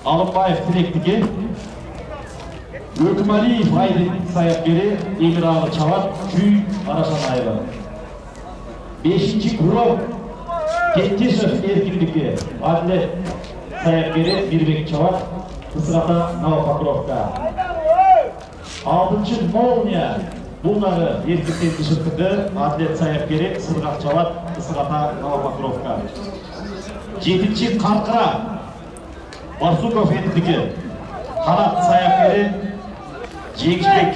Alınbayev Tilek'teki Ökmaliyev Aydın Sayapgeri Emir Ağı Çavat Küy Araşan Aylı. 5. grup Getkeşev Erkinlik'i Adlet Sayapgeri Birbek Çavat Kısrata Novopokrovka. 6. Molnya Bunları Erkinlik'in dışıklığı Adlet Sayapgeri Sırgak Çavat Kısrata Novopokrovka. 7. Karkıra Barsukov Erkinlik'i Kanat Sayapgeri Cengizbek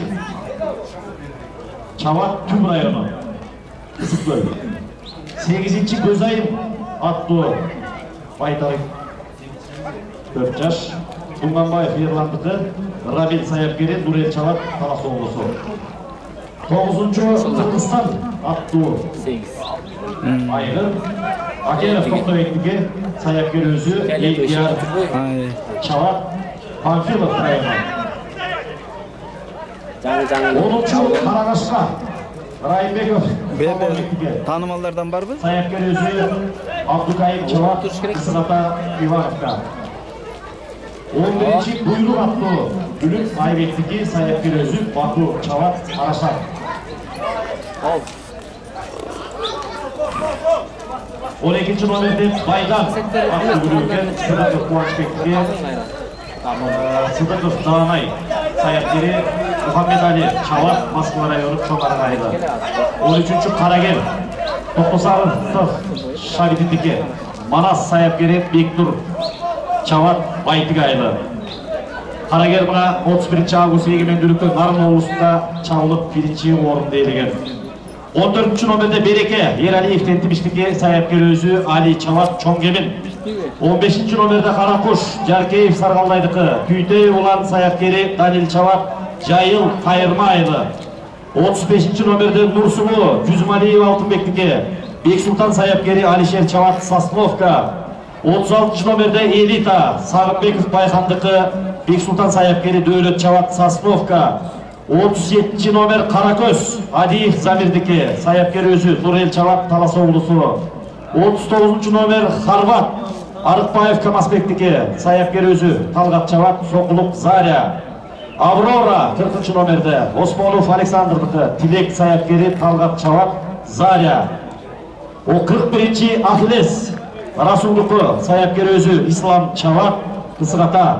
Çavat Tüm Rayonu Kısıkköy. 8. Gözayım Atlı Baytarık 4 yaş. Tunganbayev Yerlandıkı Rabil Sayapgeri Nurel Çavat Talas oğlusu. 9. Kırgızstan Atlı Aygın Akerov Toktoyek'teki Sayapgeri özü Eydiyar Çavat Panfilov Rayonu. 10. Karagaşka Rayınbekov tanımallardan var mı? Sayapgeri özü Abdukayım Çavat Kısırata Ivanovka. 11. Buyruk Atlı Gülük Aybek'teki Sayapgeri özü Baku Çavat Araşan. 12. nomerde Baydan Atlı Gülük'ten Sıdıkov Kuvaçbek'teki Sıdıkov Dağınay Sayapgeri Muhammed Ali Çavat Moskva rayonu Çomaraylı. 13. Karagel Tokusarı Şabitindeki Manas Sayapgeri Bektur Çavat Baytigaylı. Karagel buna 31. Ağustos Egemendülük'te Narın Oğuz'da çağılıp 1. orun deyilgen. 14. nomerde Bereke Yeraliyev Tentibişteki Sayapgeri özü Ali Çavat Çongemin. 15. nomerde Karakuş Jarkeyev Sargallaydıkı Küytey olan Sayapgeri Dalil Çavat Cayıl Kayırmaylı. 35. nomerde Nursulu Cüzmaliyev Altınbek'teki Beksultan Sayapgeri Alişer Çavat Sasnovka. 36. nomerde Elita Sarıbekov Baykandıkı Beksultan Sayapgeri Dövlet Çavat Sasnovka. 37. nomer Karaköz Adiyev Zamir'deki Sayapgeri özü Nurel Çavat Talas oğlusu. 39. nomer Harvat Arıkbayev Kamasbek'teki Sayapgeri özü Talgat Çavat Sokuluk Zarya. Aurora 40. nomerde Osmanov Aleksandr'daki Tilek Sayapgeri Talgat Zarya. O 41. Ahiles Rasulluku Sayapgeri özü İslam Çavat Kısırata.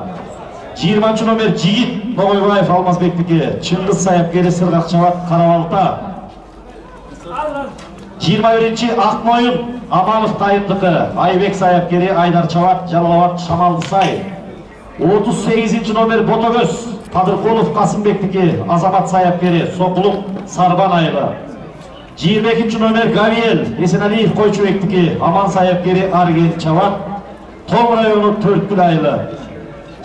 20. nomer Cigit Nogoybayev Almazbek'teki Çıngız Sayapgeri Sırgak Çavat Karavalta. 21. Akmoyun Amalov Tayyip'daki Aybek Sayapgeri Aydar Çavat Jalalavat Şamaldısay. 38. nomer Botogöz Padırkolov Kasımbek'teki Azamat Sayapgeri Sokuluk Sarbanaylı. 22. nomer Gaviel Esenaliyev Koyçubek'teki Aman Sayapgeri Argel Çavat Tom rayonu Törtgülaylı.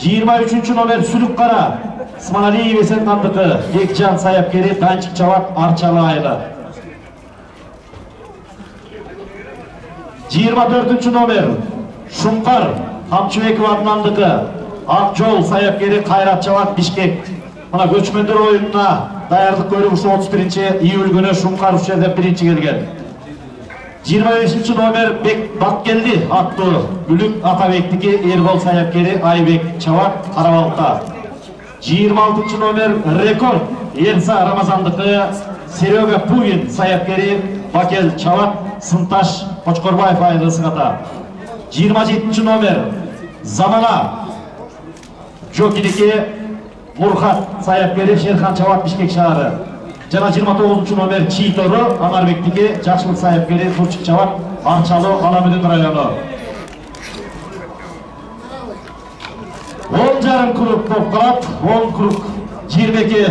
23. nomer Sülükkara Smanaliyev Esenkandıkı Gekcan Sayapgeri Dançık Çavat Arçalıaylı. 24. nomer Şunkar Hamçıbekov adınandıkı Akjol Sayapgeri Kayrat Çavat Bişkek. Buna göçmenler oyununa dayarlık görmüş 31. iyul günü Şunkar Uşer'den 1. gelgen. 25. nomer Bek Bakgeldi Atlı Gülük Atabek'teki Erbol Sayapgeri Aybek Çavat Karavalta. 26. nomer Rekord Yersa Ramazandıkı Seryoga Pugin Sayapgeri Bakel Çavat Sıntaş Koçkorbayev aylı Sığata. 27. nomer Zamana Jokideki Murhat Sayapgeri Şerhan Çavat Bişkek Şahırı. Jana 29. nomer Çiğtoru Anarbek'teki Jakşılık Sayapgeri Turçuk Çavat Arçalı Alamedin rayonu. 10,5 kuruk topkalat 10 kuruk 22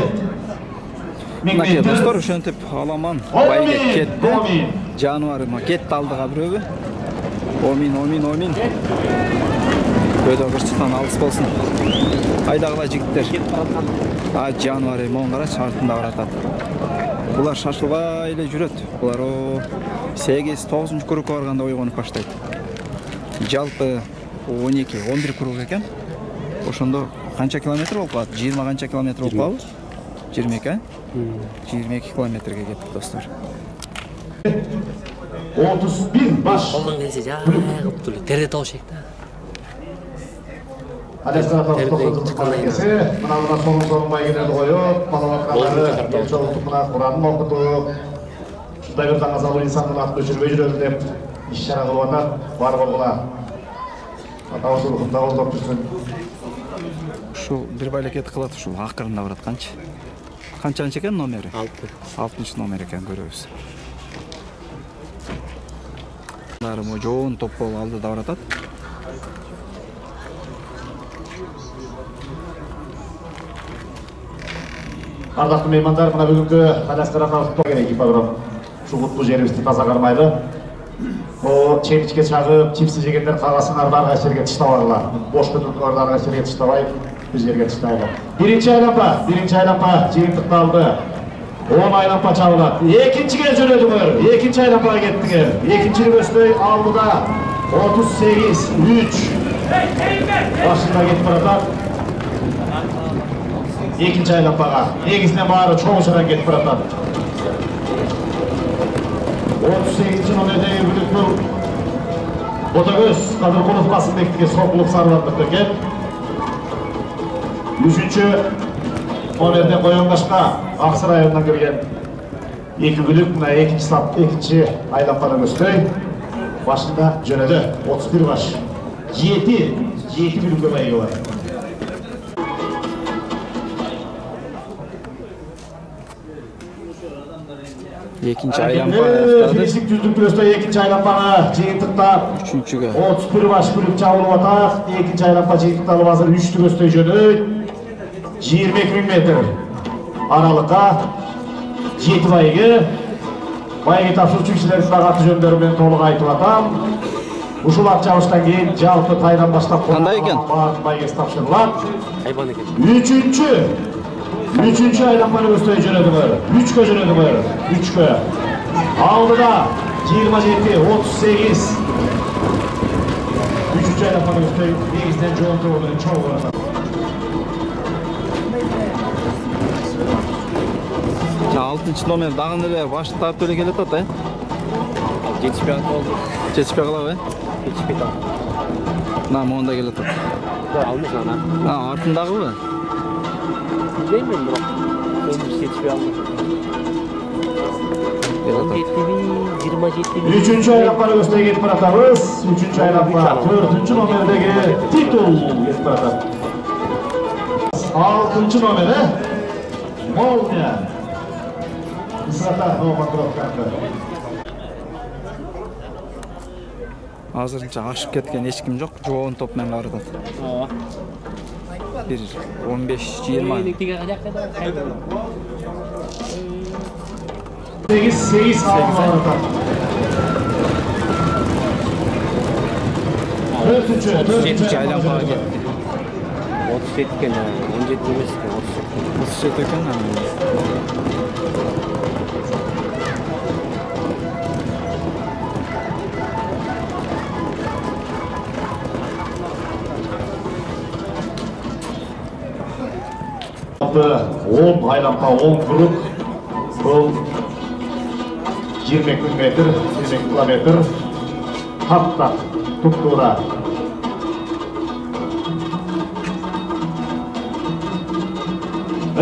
Mınaki dostlar üşentip alamан байге кетті. Жануарыма кетті алдыға біреуі. Омин. Көді қыршықтан алыс болсын. Айдағыла жігіттер. Жануары моң қара шартында қаратады. Бұлар шашылбайлы жүрет. Бұлар 8-9 күрікке барғанда ойғанып баштайды. Жалпы 12-11 күрік екен. Ошондо қанша километр болып қалады? 20 қанша километр болып қалады? 22 километрге кеттік достар. 31 baş. Қолдан келсе жай қылып тұр. Терде тау шекті. Александр Тоқтоқызының қарекесі, мынауына соңын-соңынбай келеді қойып, балабаққандары ел жолықтық мына Құранын оқытып, шындай бір таңға салу инсанның атын өшірмей жүреді деп іс-шара қылып жатады, бар болғыла. Атауызылығында қолдап жүрсін. Ушул бир байлакет кылат ушул акырында барат канча? Канчанчы экен номери? 6. номер экен көрөбүз. Нарымы жоон топ болуп алдыда баратат. Ардақты меймандар, мына бүгінгі Қаласкара Қалықтау керек ипподром. Шуғыт жерімізді таза қармайды. Чемичке чағып, чипсы жегендер қағасын арға жерге тыштауағыла. Бош күтілділерді арға жерге тыштавай, біз жерге тыштайды. Бірінші айлампа жиынтықты алды. 10 айлампа чабылады. Екіншіге жөнедіңер, екінші айлампаға кеттіңер. Екіншілік өстой алдыда 38-3. Башында кетіп баратады. Екінші айлампаға. Негізінен бары чоғышыдан кетіп баратады. 38-ci номердегі бүліктің Ботагөз Қадырқұлов Қасымбектіге соқылып сарыландық көкен. 3-ші номерде Қойонғашқа Ақсыр районынан келген екі бүлік, мына екінші айлампаның өстой. Башында жөнеді 31 баш. 7 бүлікке бәйгі бар. Екінші айлампа аяқтады. Финишік жүздік күресте екінші айлампаға жиынтықтап. 3-шіге. 31 баш бүлік жабылып атақ. Екінші айлампа жиынтықталып азыр 3-ті көстой жөнөйт. 22.000 метр аралыққа 7 байығы. Байығы тапсырчу кішілердің ағаты жөндерімен толық айтып атам. Ушул атчабыштан кейін жалпы тайдан баштап қандай екен? Байгесі тапшырылады. Üçüncü aylanmanı gösteri jönödүңөр. 3-кө жөнөдүңөр. 3-кө. Алдыда 27-38. Üçüncü aylanmanı gösteri негизден жоон тобунун чоң барат. 6-чы номер дагы эле баштап деле келет ата. Жетишпей калды. Жетишпей калабы? Жетишпей калды. На монда келет ата. Алмыш ана. Артындагыбы? Bilmiyorum bro. Benim seçiyor aldım. 27 Üçüncü aylanmanı gösteri getip baratабыз. Üçüncü aylanma 4-cü nomerdegi titul getip baratат. 6-cı nomeri Молния. Исрата Новокровканды. Азырынча ашып кеткен эч ким жок, жоон топ менен баратат. 15-20. 8 aldı. 4-cü aylanpağa ketdi. 37 eкен, 17 емес екен, 37 eкен. On aylanpa 10 grup. Бұл 20.000 метр, 20 километр. Таптақ, тұптура.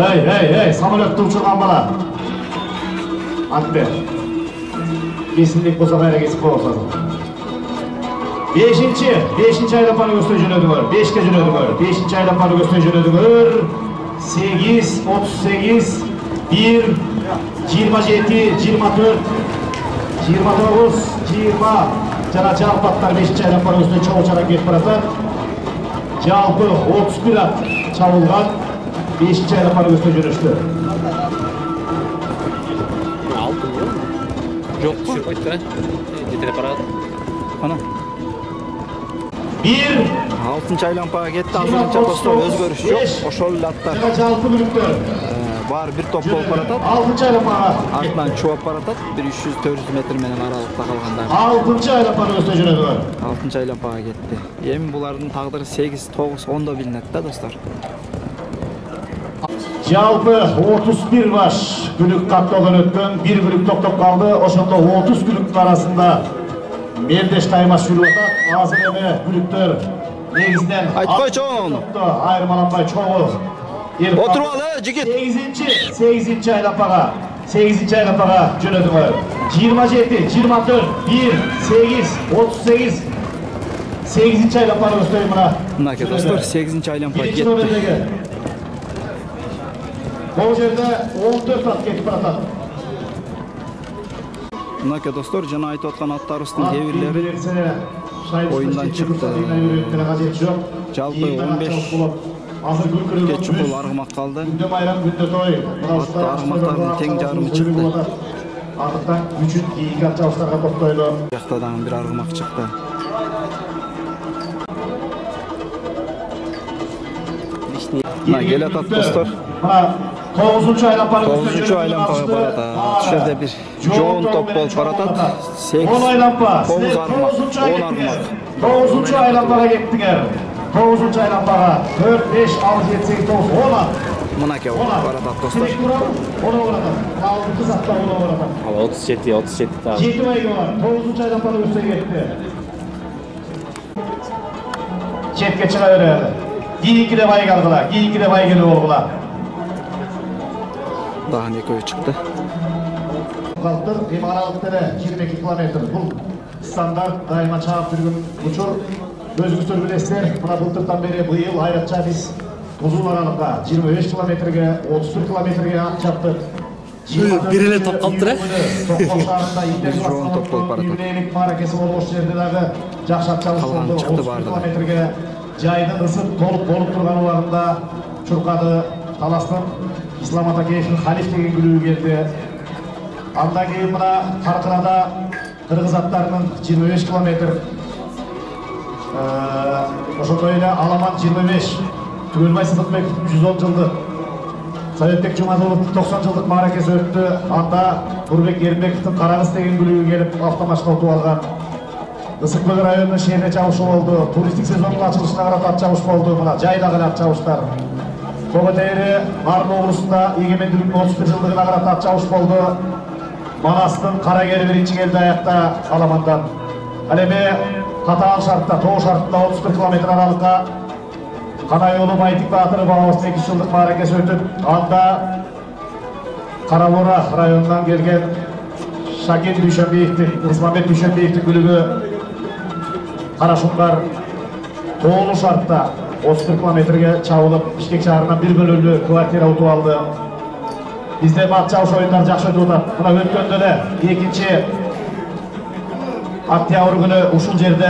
Эй, самолетті ұшырған бала. Атпе. Бесіндік болса қайра кесіп қоғырсасың. 5-ci aylanpanı gösteri jönödүңөр. 5-ке jönödүңөр. 5-ci aylanpanı gösteri jönödүңөр. 8, 38, 1, 27, 24, 29, 20. Жана жалпаттар 5-ci aylanpanı gösteri çoğuşarak кетіп баратат. Жалпы 31 at çabılgan 5-ci aylanpanı gösteri jönöштү. Altın yok mu? Yok mu? Düşürüp gitti. Getirip barады. Ana. 1, 6-cı aylampağa ketdi. Azırınca dostlar özgörüş yok. Oşol atlar. Жана жалпы бүлүктөр. Бар bir top болуп баратат. 6-cı aylanpaga. Артынан чубап баратат. 300-400 метр менен аралыкта калгандар. 6-cı aylanpanı gösteri jönödүңөр. 6-cı aylampağa ketdi. Эми булардын тагдыры 8, 9, 10 билинет да достор. Жалпы 31 баш бүлік каттоодон өткөн, bir бүлік токтоп калды. Ошондо 30 бүлүктүн арасында мелдеш таймаш жүрүп атат. Азыр эми бүлүктөр Негізден Айтпай çoğun. Айырмаланбай çoğu. Otur al jigit. 8-ci aylapağa. 8-ci aylapağa jönödüңөр. 27, 24, 1, 8, 38. 8-ci aylapağa göstereyim buna. Mınake dostlar 8-ci aylanpa Birinci ketdi. nömerdeki. Bu жерде 14 at ketip baratат. Mınake dostlar jana aytып aткан аттарыбыздын кээ бирлери Oyundan çıktı. Жалпы 15 keçi kol argımak kaldı. Hatta argımakların teң жарымы çıktı. Ardından bütün iyi at çalışlarga toktaydı. Yaktadan bir argımak çıktı. Gel atat dostlar. 9-cu aylampaga 9-cu aylampaga barata. Şerde bir joğun top bol baratat. 8 9 argımak. 10 argımak. 9-cu aylampaga kettiler. 9-cu aylampaga 4, 5, 6, 7, 8, 9, 10 at. Mınake baratat dostlar. Ona baratat. 6 satla ona baratat. Al 37 tamam. 7 bayga var. 9-cu aylampaga üstüne gitti. Chetga chiqaveradi. Keyingi bayga aldılar. Keyingi bayga oldular. Daha ne köy çıktı. Kaldır, imaralıkları 22 kilometre. Bu standart daima çağıp жүрген uçur. Özgüsür bilesler, buna былтырдан beri bu yıl hayratça biz uzun aralıkta 25 kilometrege, 31 kilometrege at yaptık. Bir ele top kaldı re. Biz жоғын топ болып баратат. Юбилейлік маrakesi olmuş жердегі жақшат çalışып Қалған oldu. шықты 30 барды. kilometrege жайдың ысып толып болып тұрған уақытында Чурқады таластың İslam Atakeyev'in Halif деген күлігі келді. Андан кейін мына Қарқырада Қырғыз аттарының 25 kilometr. Ошондой эле Аламан 25, Түгелбай Сыдыкбековдун 110 жылдык, Советбек Жумадуловдун 90 жылдык мааракеси өттү. Анда Нурбек Ермековдун Карагыз деген күлүгү келип автомашка утуп алган. Ысыкбек районунун шаарына чабышы болду. Туристтик сезондун ачылышына карата ат чабыш болду. Мына жайдагы ат чабыштар. Коготейри Нарын облусунда эгемендүүлүктүн 31 жылдыгына карата ат чабыш болду. Манастын Карагери биринчи келди аякта Аламандан. Ал эми Катаал шартта, Тоо шартында 31 километр аралыкка Канайоолу Байтик Баатыр бабабыздын 2 жылдык мааракеси өтүп, анда Карабора районунан келген Шакин Дүйшөнбиевдин, Исмамбет Дүйшөнбиевдин күлүгү Карашуңкар Тоолу шартта 31 километрге чабылып, Бишкек шаарынан бир бөлөлүү квартира утуп алды. Бизде ат чабыш оюндар жакшы өтүп атат. Мына өткөндө эле экинчи Октябрь күнү ушул жерде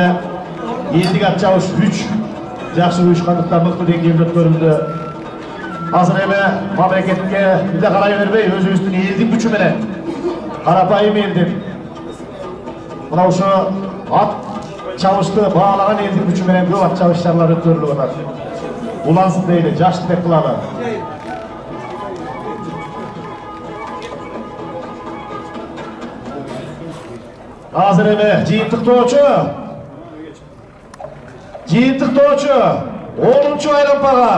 элдик ат чабыш 3 жакшы уюшкандыктан мыкты деңгээлде өткөрүлдү. Азыр эми мамлекетке бизде карай бербей, өзүбүздүн элдик күчү менен карапайым элдин мына ушу ат чабышты баалаган элдик күчү менен көп ат чабыш шаралары өткөрүлүп атат. Улансын дейли, жаштык кылалы. Азыр эми жыйынтыктоочу 10-чу айлампага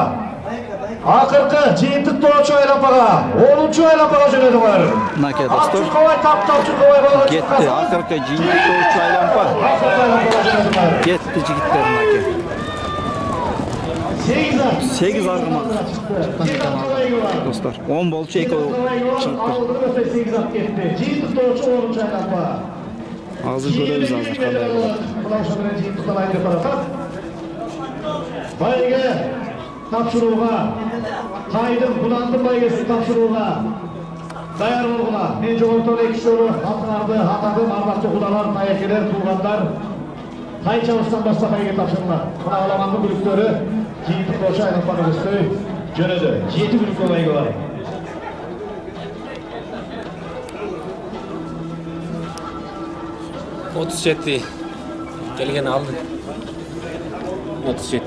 акыркы жыйынтыктоочу айлампага 10-чу айлампага жөнөдүңөр. Мынакей достор. Кетти акыркы жыйынтыктоочу айлампа. Кетти жигиттер мынакей. 8 аргымак. Достор 10 болчу 2 чыгыптыр. Жыйынтыктоочу 10-чу айлампа. Азыр көрөбүз азыр кандай болот. Байге тапшырууга, кайдын Кудандын байгесин тапшырууга даяр болгула. Мен жогорудон 2 жолу атыңарды атадым, ардактуу кудалар, таекелер, туугандар. Кай чабыштан баштап байге тапшырылат. Мына Аламандын бүлүктөрү жыйынтыктоочу айлампаны көздөй жөнөдү. 7 бүлүккө байге бар. Келген aldı. 37.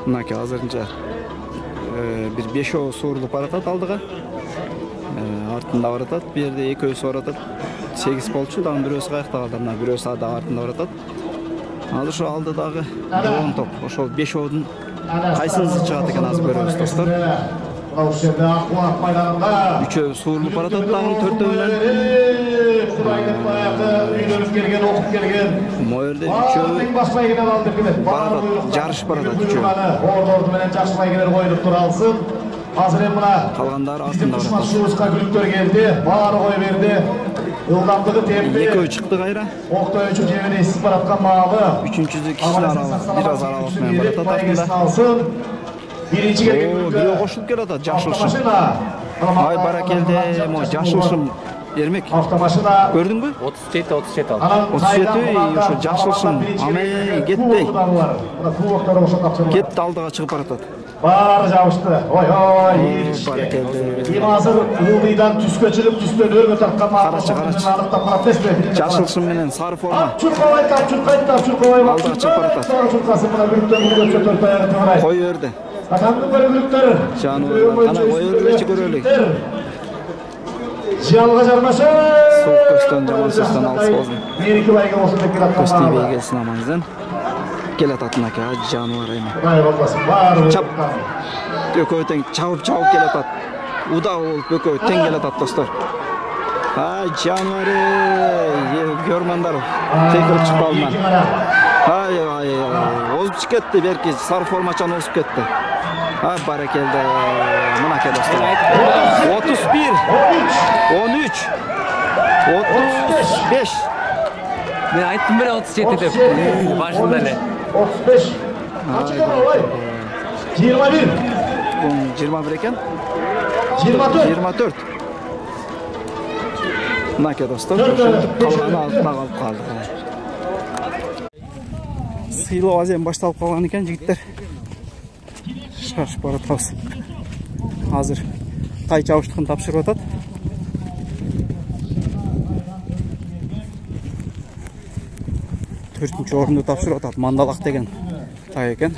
Mınakey azırınca bir 5 o soğurulup baratat aldığa. Артында баратат, bir yerde 2 ösü baratat. 8 bolçu, dağın bir ösü kayıqta kaldı. Bir ösü da артында baratat. Aldı şu aldı dağı 10 top. Oşol 5 odun kaysınızı çıkartı eken azı görüyoruz dostlar. Kavşemde Akbuak meydanında. Üçöv suurulup baratат dagы төртөөүнөн. Kuraylık bayakı üylönüp gelgen, okup gelgen. Moyerde üçöv Tek başmaya giden aldık gibi. Baratat, jarış baratat üçöv. Ordu menen jakşmaya giden koyulup duralsın. Hazır hem buna. Kalgandары Bizim артында düşman баратат. Şuğuzka gülüktör geldi. Bağırı koy verdi. Yıldamdığı tepti. Экөө чыкты кайра. Oktay üçü cebine isip baratkan malı. Üçüncüsü kişiler biraz aralık mı baratат артында. Birinci gelgen Oo, gülüktör. biri koşulup kelатат, жашылшым. Автомашина. Ay barakelde, mo жашылшым Ермек. Автомашина. Gördün mü? 37 aldı. Anam 37 kaydan ошо жашылшым. Аны кетпей. Кетти алдыга чыгып баратат. Bağır javuştu. Oy oy. Barakelde. İmazır Uğurlu'dan tüske çıkıp tüsten örgü takkan Karaçı. Жашылшым менен сары форма. Çurkovay tap, çurkovay tap, çurkovay tap. Aldığa çıkıp baratat. Çurkası buna gülükten gülükten dört ayağı tığıray. Koy verdi. Atandım böyle gülükler. Жануарлар кана кой өргүлөчү көрөлүк. Cihalga jarmaşı. Soğuk köstön жаман сөздөн алыс болсун. Meriki bayga olsun da kiratkan Көстей bağırlar. бейгелсин амаңыздан. Келататын ака жануар эми. Bay olmasın. Bağır. Çap. Экөө тең чабып келатат. Удаа болуп экөө тең келатат достор. Ай жануары. Көрмандар. Текел чыгып алдынан. Ай озуп чыгып кетти берки сары формачан озуп кетти. Ай баракелде. Мынакей достор. 31 13 35 Ben aytdım bile 37 dep. Başında ele. 35. Açık ama oy. 21. Бул 21 экен. 24. 24. Мынакей достор. Калганы алдына калып калды. Сыйлоо азем башталып калган экен жигиттер. Шашып баратабыз. Азыр тай чабыштыгын тапшырып атат. Төртүнчү орунду тапшырып атат. Мандалак деген тай экен.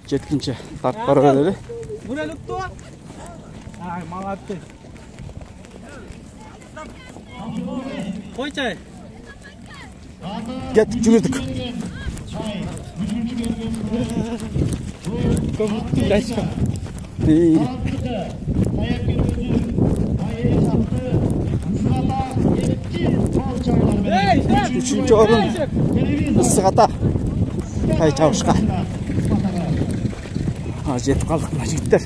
Жеткинче тартып барып эле. Койчай. Кеттик, жүгүрдүк. Üçüncü orun ысык ата тай чабышка. Жетип калдык мына жигиттер.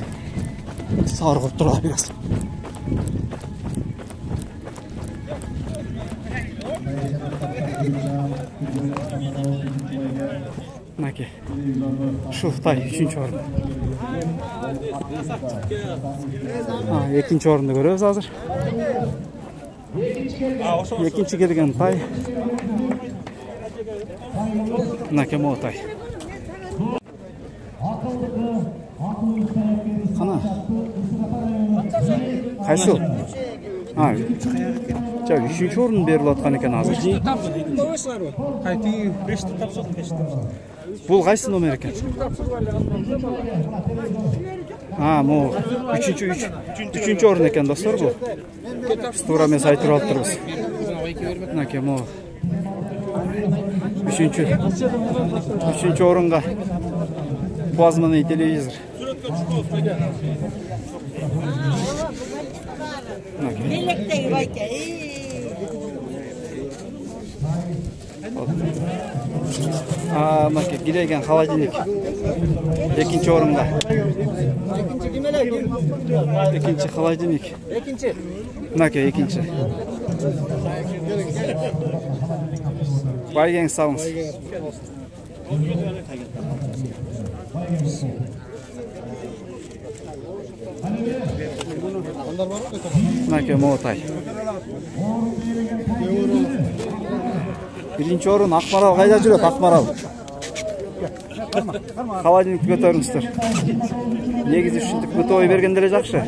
Саргып турат бираз. Мынакей. Ушул тай 3-чү орун. Экинчи орунду көрөбүз азыр. Экинчи келген тай. Мынакей мо тай. Кана? Кайсы? Жа 3-чү орун берилип аткан экен азыр. Бул кайсы номер экен? Мо 3-чү орун экен достор бул. Туура эмес айтып алып турбуз. Мынакей мо 3-чү орунга плазманый телевизор. Мынакей киреген холодильник. Экинчи орунга. Экинчи холодильник. Мынакей экинчи. Байгеңиз салыңыз. Мынакей мо тай. Биринчи орун Акмарал кайда жүрөт? Акмарал. Холодильникти көтөрүңүздөр. Негизи ушинтип көтөй бергенде эле жакшы.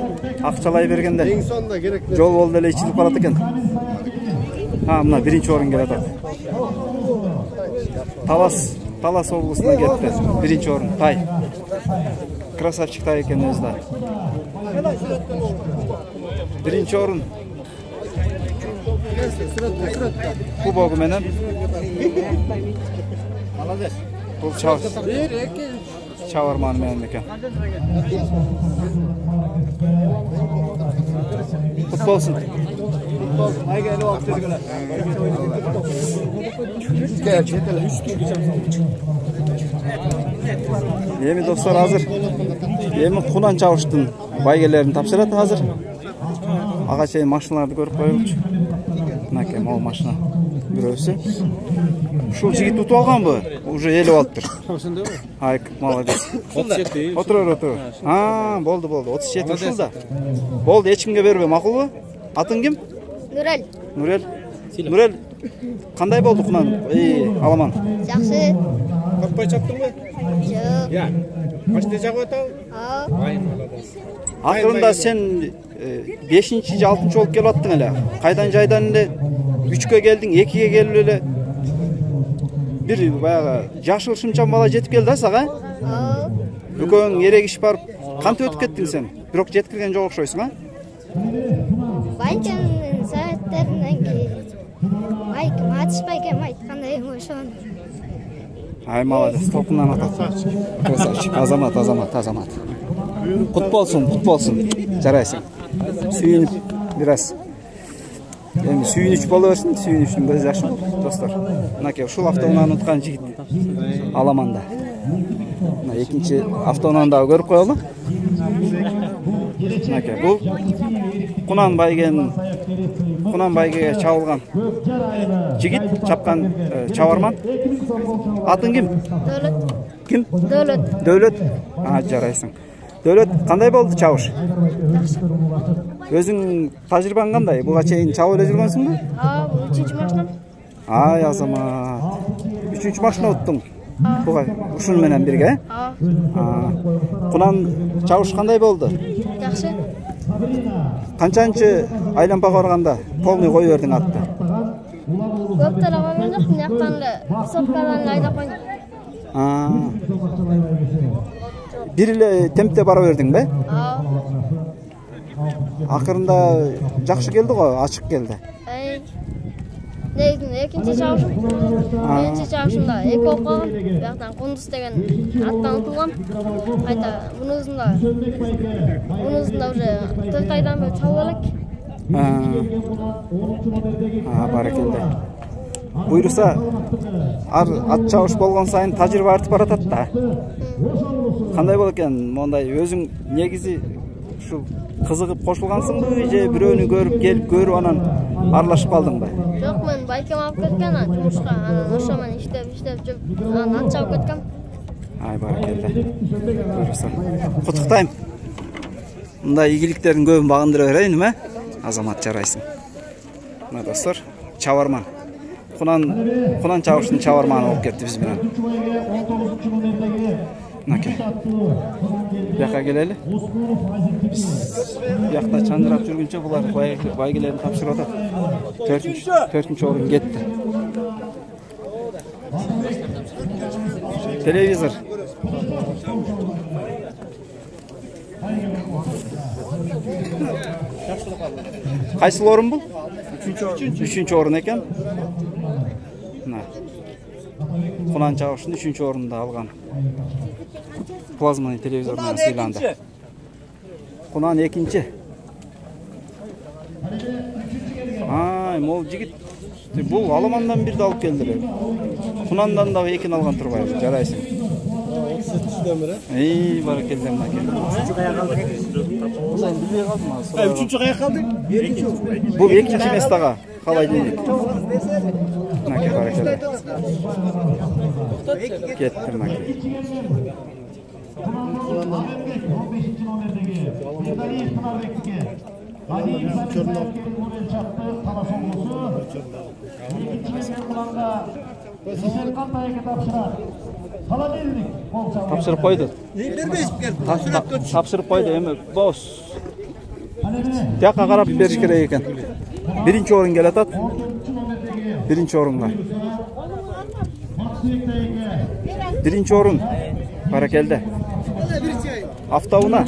Акчалай бергенде. Эң сонда керек. Жол болду эле ичилип барат экен. Мына биринчи орун келет. Талас облусуна кетти. Биринчи орун тай. Красавчик тай экен өзү да. Биринчи орун. Кубогу менен. Молодец. Бул çavarmanı benim ekan. Kutlu olsun. Yemi dostlar hazır. Yemi Kunan Çavuş'tun baygelerini tapşırat hazır. Ağa çayın maşinalarda görüp koyulmuş. Nakem o maşina bürösü. Şu jigit tutup algan bu. Уже еліп алыптыр. Hayk, молодец. Otur. Ha, boldu. 37 ушул Boldu, ешкимге бербе, макулбу? Атың ким? Нурел. Нурел. Кандай болду Кунан? Аламан. Жакшы. Korkmay çaptın mı? Жок. Ya. Kaçta çak otav? Ay молодец. Акырында сен 5-ci, 6-cı olup gelip attın hele. Kaydan jaydan ele 3'e geldin, 2'ye gelip ele. Bir bayağı yaşıl şımçan bala jetip geldi ha sağa. Bugün yere iş barıp kantı ötüp kettin sen. Birok jetkirgen jok okşoysun ha? Baycanın saatlerinden geldim. Baykim atışpayken aytkanday oşon. Ay молодец. Topundan atat. Azamat. Kutlu olsun. Jaraysın. Suyunip biraz. Endi suyunuç bolaversin, suyunuçtun көзү жакшы достор. Мынакей ушул автоунааны уткан жигит Аламанда. Мына экинчи автоунааны дагы көрүп коелу. Мынакей бул Кунан байгеге чабылган жигит, чапкан чабарман. Атың ким? Дөлөт. Ким? Дөлөт. Жарайсың. Дөлөт, кандай болду чабыш? Өзүң тажрыйбаң кандай? Буга чейин чабып эле жүргөнсүңбү? Бул 3-cü машина. Ай азамат. 3-cü машина уттуң. Буга ушун менен бирге, э? Кунан чабыш кандай болду? Жакшы. Канчанчы айлампага барганда полный кой бердиң атты? Көп тарабан жок, мынаяктан эле сопкадан эле айдап койдум. Бир эле темпте бара бердиң бе? Акырында жакшы келди го, ачык келди. Негизинде экинчи чабышым. Биринчи чабышымда эки болуп калган. Бияктан Кундуз деген аттан утулгам. Кайта мунузунда уже 4 айдан бери чабып элек. Баракелде. Буйруса ат чабыш болгон сайын тажрыйба артып баратат да. Кандай болот экен? Мондай өзүң негизи ушул кызыгып кошулгансыңбы же бирөөнү көрүп келип көрүп анан аралашып калдыңбы? Жок, мен байкем алып кеткен, жумушка, анан ошо менен иштеп жүрүп, анан ат чабып кеткем. Ай баракелде. Буйруса. Куттуктайм. Мындай ийгиликтердин көбүн багындыра берейин, эме? Азамат жарайсың. Мына достор, чабарман. Кунан чабыштын чабарманы болуп кетти биз менен. Мынакей. Бияка келели. Биякта чандырап жүргүнчө булар байгелерин тапшырып атат. 4-cü орун кетти. Телевизор. Кайсыл орун бул? 3-cü орун экен. Кунан чабыштын 3-cü орунду алган. Plazmani televizor менен сыйланды. Кунан 2-ci. Ай, мол жигит. Бул Аламандан бирди алып келдилер. Кунандан дагы экини алган турбайбы? Жарайсың. Эй, баракелде мынакей. 3-cü кая калды? Билбей калдым. 3-cü кая калды? 2-cü. Бул 2-ci местага калай дейли. Мынакей баракелде. Кетти мынакей. Тапшырып койду. Тапшырып койду, эми бос. Тияка карап бериш керек экен. 1-ci орун келатат. 1-ci орунга. 1-ci орун. Баракелде. Автоуна.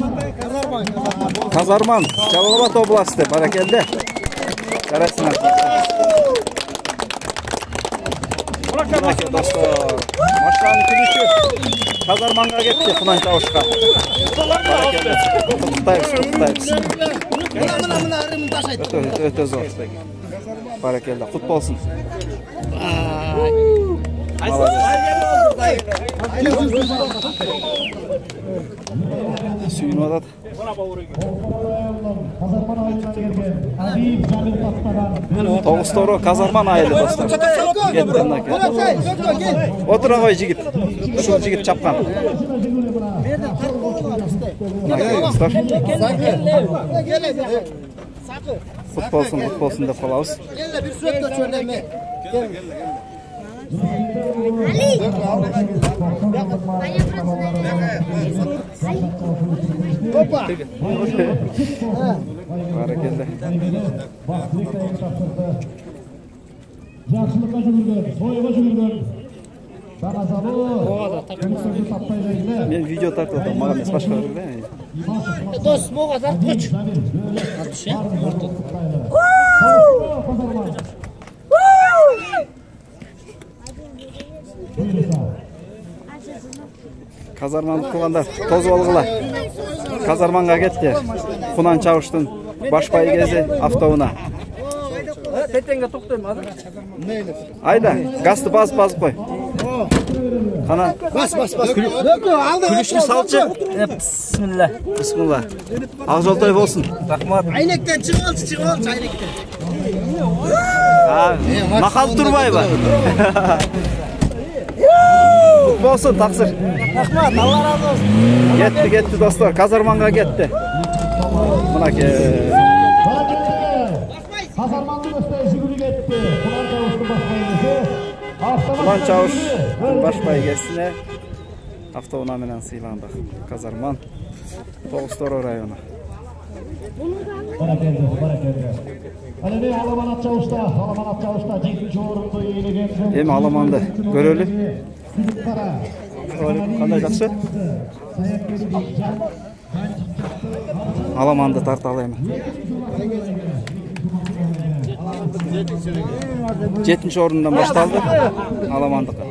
Казарман. Жалал-Абад областы. Баракелде. Жарайсыңар. Minake dostlar. Maşkanın külüşü. Kazarmanға кетті Құнан Чауышқа. Құттықтаймыз. Өте зор. Баракелді. Құт болсын. Сүйін одады. Тоғыстoro Казарман айылы достар. Кетті мінеке. Отыра ғой жігіт. Шул жігіт чапқан. Құт болсын деп қалауыз. Баракелді. Жақсылыққа жүгірген, тойға жүгірген. Мен видео тартып отырмын, маған емес башқа жүрді. Дос, моға тартқыч. Казарманды қылғандар, тоз болғыла. Казарманға кетті. Құнан Чауыштың башпай кезі автоуына. Тетенге тоқтайым азыр. Айда, газды басып қой. Қана. Бас. Күлішті салчы. Бисмилла. Ақжолтай болсын. Рахмат. Айнектен çıkалшы айнектен. Мақал Турбаева. Болсын, тақсыр. Рахмат, Алла разы болсын. Кетті достар, Казарманға кетті. Мұнаке. Казарманның өстері жүгірі кетті. Құнан Чауыш баш бәйгесіне автоунаменен сыйланды. Казарман, Тоғыстoro районы. Баракелді. Әліне Аламанат Чауышта 7-ші орынды иелеген. Ем Аламанды көрелі. Қандай жақсы? Аламанды тарталаймын. 7-ші орындан башталды Аламандыққа.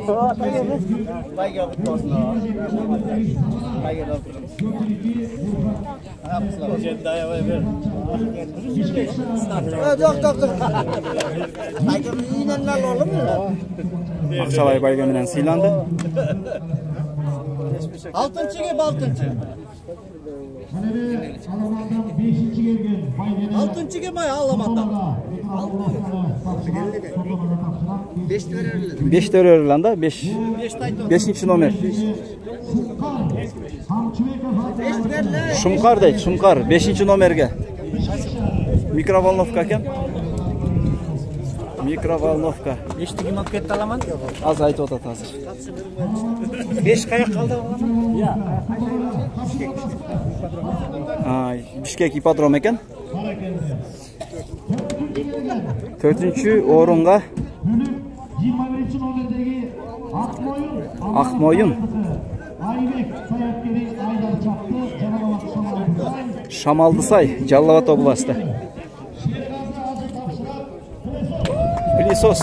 Ақшалай байгеменен сыйланды. Алтынчы кеп, алтынчы. Алтынчы кеп ай Аламанда. 5 төрелі 5-ші номер. Шұңқар дейді, Шұңқар 5-ші номерге. Микроволновка екен. Микроволновка. 5-ті кем алып кетті Аламан? Аз айтып отады азыр. 5 қаяқ қалды Аламан? Бишкек ипподром екен. 4-ші орынға Ақмойын Шамалдысай, Жаллабат областы. Пылесос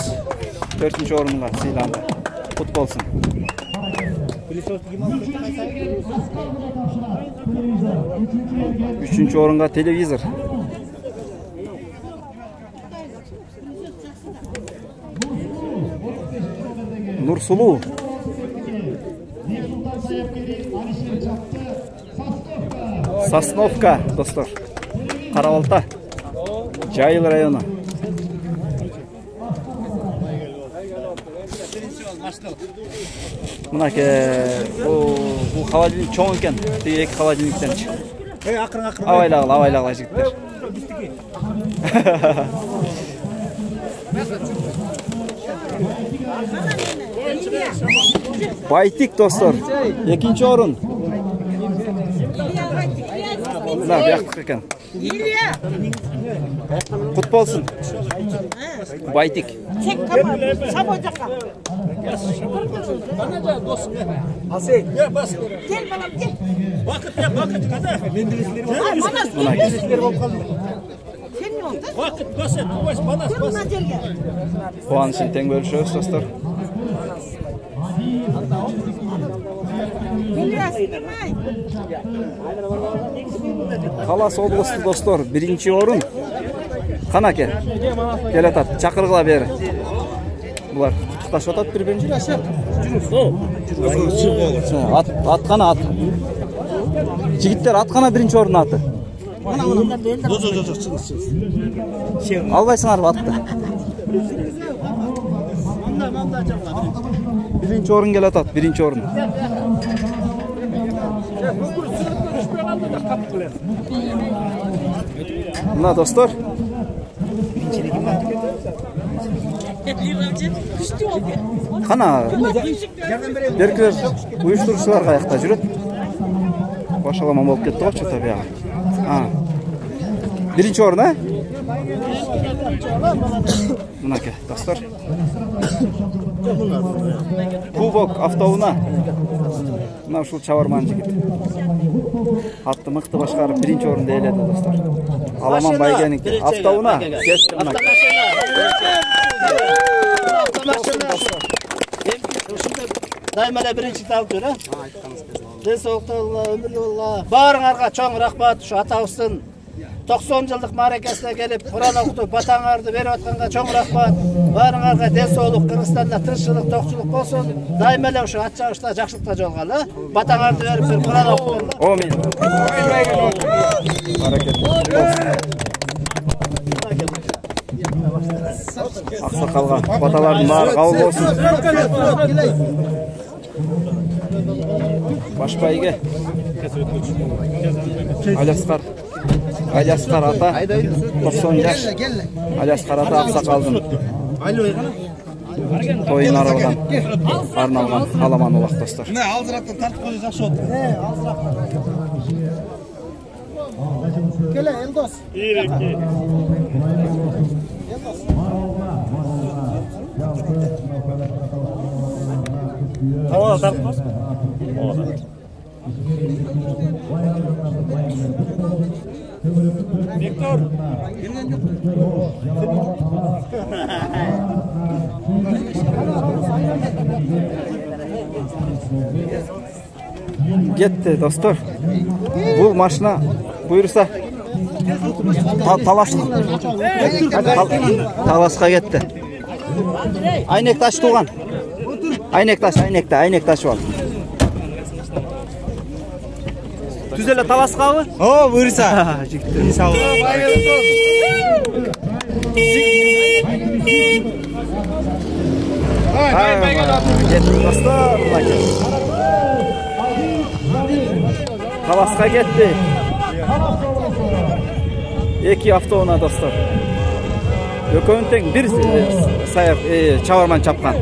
4-ші орынға сыйланды. Құт болсын. 3-ші орынға телевизор. Нурсулу. Сосновка, достар. Қарабалта. Жайыл районы. Мұнаке, бұл холодильник чоң екен. Екі холодильниктен шық. Авайлағыла жігіттер. Байтик, достар. 2-ші орын. Мына бияқтық екен. Құт болсын. Байтик. Асей, гел балам, гел. Вақыт, қада. Мен білесілер бар. Вақыт, көсет, бас. Қуанышын тең бөлішөз, достар. Талас облысы достор, 1-ші орын. Қанаке, кел атат, чақырғыла бері. Бұлар құттықташ отат бір-бірін. Атқана ат. Жігіттер атқана 1-ші орын аты. Албайсыңар атты. 1-ші орын кел атат, 1-ші орын. Мына достор. Қана беркілер ұйыштырушылар қаяқта жүрет. Башаламан болып кетті ғой, что-то бияға. 1-ші орын, а? Мынаке, достор. Кубок автоуна. Мына ушул чабарман жигит. Атты мықты башкарып 1-ші орынды ээледи достор. Аламан байгенинки автоуна. Кетти мына. Дайым эле 1-ші табып жүр, а? Денсаулыкта өмүрлүү болла. Баарыңарга чоң рахмат, ушу атабыздын 90 жылдык мааракасына келип, Куран окутуп, батаңарды берип атканга чоң рахмат. Баарыңарга денсаулык, Кыргызстанда тынччылык, токчулук болсун. Дайым эле ушу ат чабышта жакшылыкта жолгон, а? Батаңарды берип, Куран окуп. Амин. Аксакалга баталардын баары кабыл болсун. Башбайге Алияскар ата 90 жаш. Алияскар ата Аксакалдын тойын арналган аламан улак достор. Мына алзыраттан тартып койсо жакшы болот. Келе Элдос. Tamam, tartmaz. Viktor. Кетти достор. Бул машина буйруса таласка кетти. Айнек таш туган. Айнек таш бар. Түз эле таласкабы? О, буйруса. Жигиттер. Сау. Достор, таласка кетти. 2 автоуна достор. Экөөнүн тең бир саяк чабарман чапкан.